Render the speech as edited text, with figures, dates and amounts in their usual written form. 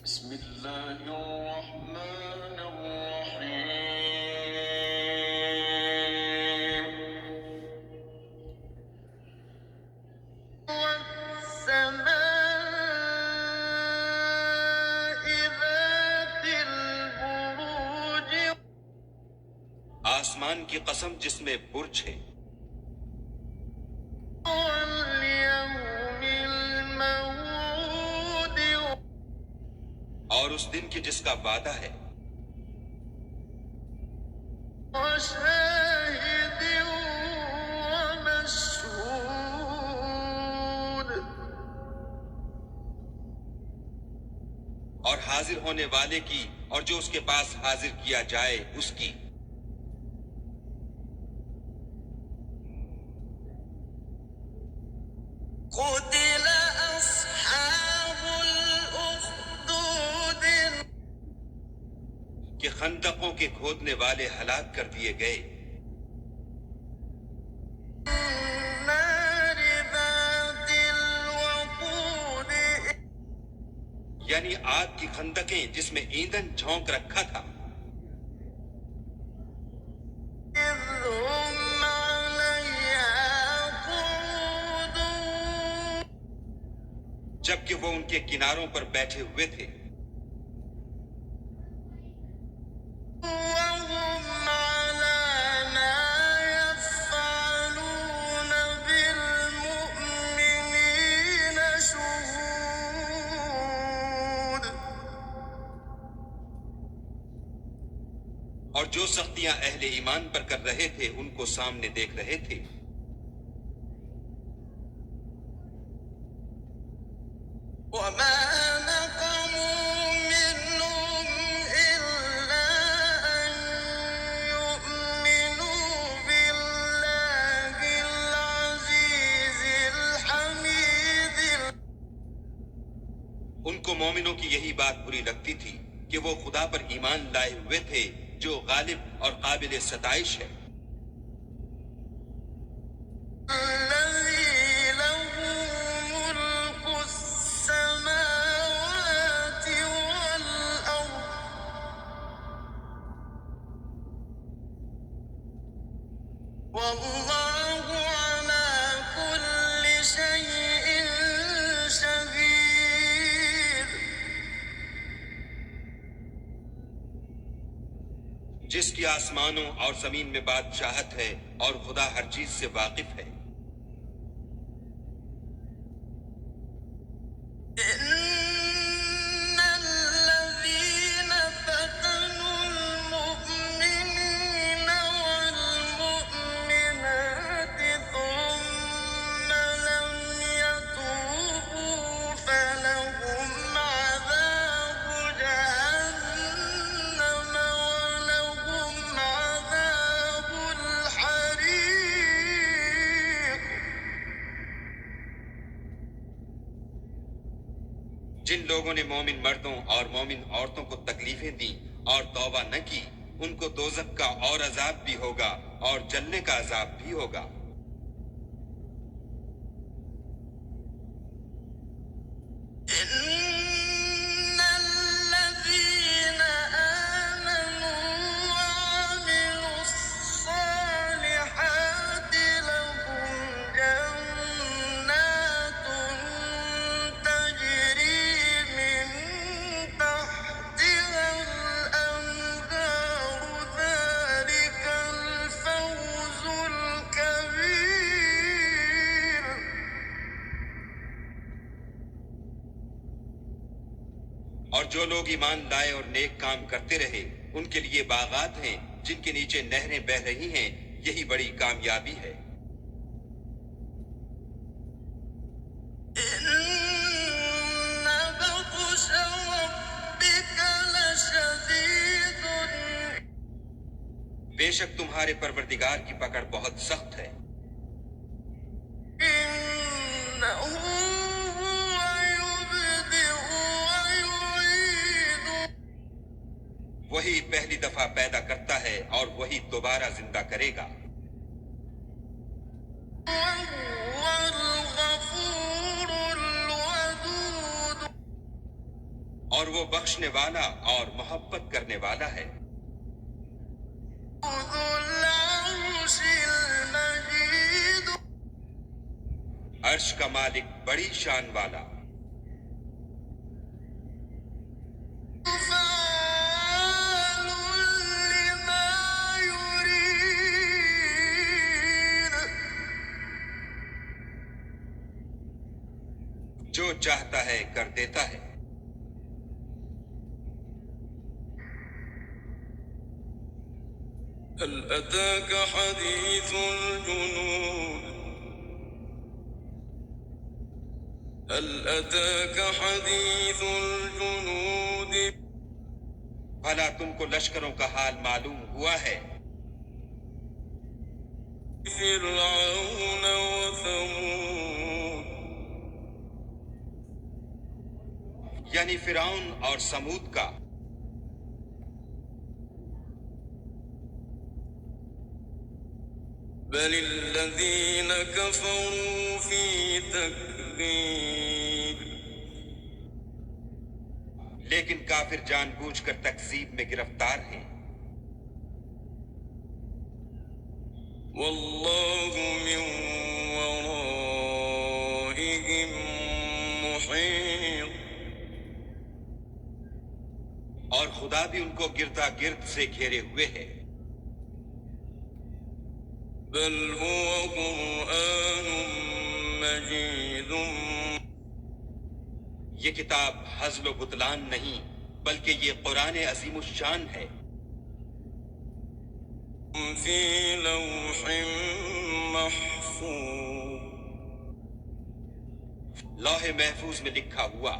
بسم الله الرحمن الرحيم والسماء ذات البروج آسمان کی قسم جس میں برج ہے واليوم الموعود اور اس دن کی جس کا وعدہ ہے وشاهد ومشهود اور حاضر ہونے والے کی اور جو اس کے پاس حاضر کیا جائے اس کی قتل أصحاب الأخدود کہ خندقوں کے کھودنے والے ہلاک کر دیے گئے النار ذات الوقود یعنی آگ کی خندقیں جس میں ایندھن جھونک رکھا تھا إذ هم عليها قعود جبکہ وہ ان کے کناروں پر بیٹھے ہوئے تھے وهم على ما يفعلون بالمؤمنين شهود اور جو سختیاں اہل ایمان پر کر رہے تھے ان کو سامنے دیکھ رہے تھے وما نقموا منهم إلا أن يؤمنوا بالله العزيز الحميد ان کو مومنوں کی یہی بات بری لگتی تھی کہ وہ خدا پر ایمان لائے ہوئے تھے جو غالب اور قابل ستائش ہے الذي له ملك السماوات والأرض والله على كل شيء شهيد جس کی آسمانوں اور زمین میں بادشاہت ہے اور خدا ہر چیز سے واقف ہے إن الذين فتنوا المؤمنين والمؤمنات ثم لم يتوبوا فلهم عذاب جهنم ولهم عذاب الحريق جن لوگوں نے مومن مردوں اور مومن عورتوں کو تکلیفیں دیں اور توبہ نہ کی ان کو دوزخ کا اور عذاب بھی ہوگا اور جلنے کا عذاب بھی ہوگا إن الذين آمنوا وعملوا الصالحات لهم جنات تجري من تحتها الأنهار ذلك الفوز الكبير اور جو لوگ ایمان لائے اور نیک کام کرتے رہے ان کے لیے باغات ہیں جن کے نیچے نہریں بہ رہی ہیں یہی بڑی کامیابی ہے إن بطش ربك لشديد بے شک تمہارے پروردگار کی پکڑ بہت سخت ہے إنه هو يبدئ ويعيد وہی پہلی دفعہ پیدا کرتا ہے اور وہی دوبارہ زندہ کرے گا وهو الغفور الودود اور وہ بخشنے والا اور محبت کرنے والا ہے. ذو العرش المجيد عرش کا مالک بڑی شان والا. فعال لما يريد جو چاہتا ہے کر دیتا ہے. هل أتاك حديث الجنود هل أتاك حديث الجنود بھلا تم کو لشکروں کا حال معلوم ہوا ہے؟ فرعون وثمود یعنی فرعون اور سمود کا. بل الذين كفروا في تكذيب لیکن کافر جان بوجھ کر تکذیب میں گرفتار ہیں. والله من ورائهم محيط اور خدا بھی ان کو گردا گرد سے گھیرے ہوئے ہے. بل هو قرآن مجيد یہ کتاب ہزل و بطلان نہیں بلکہ یہ قرآن عظیم الشان ہے. في لوح محفوظ لوح محفوظ میں لکھا ہوا.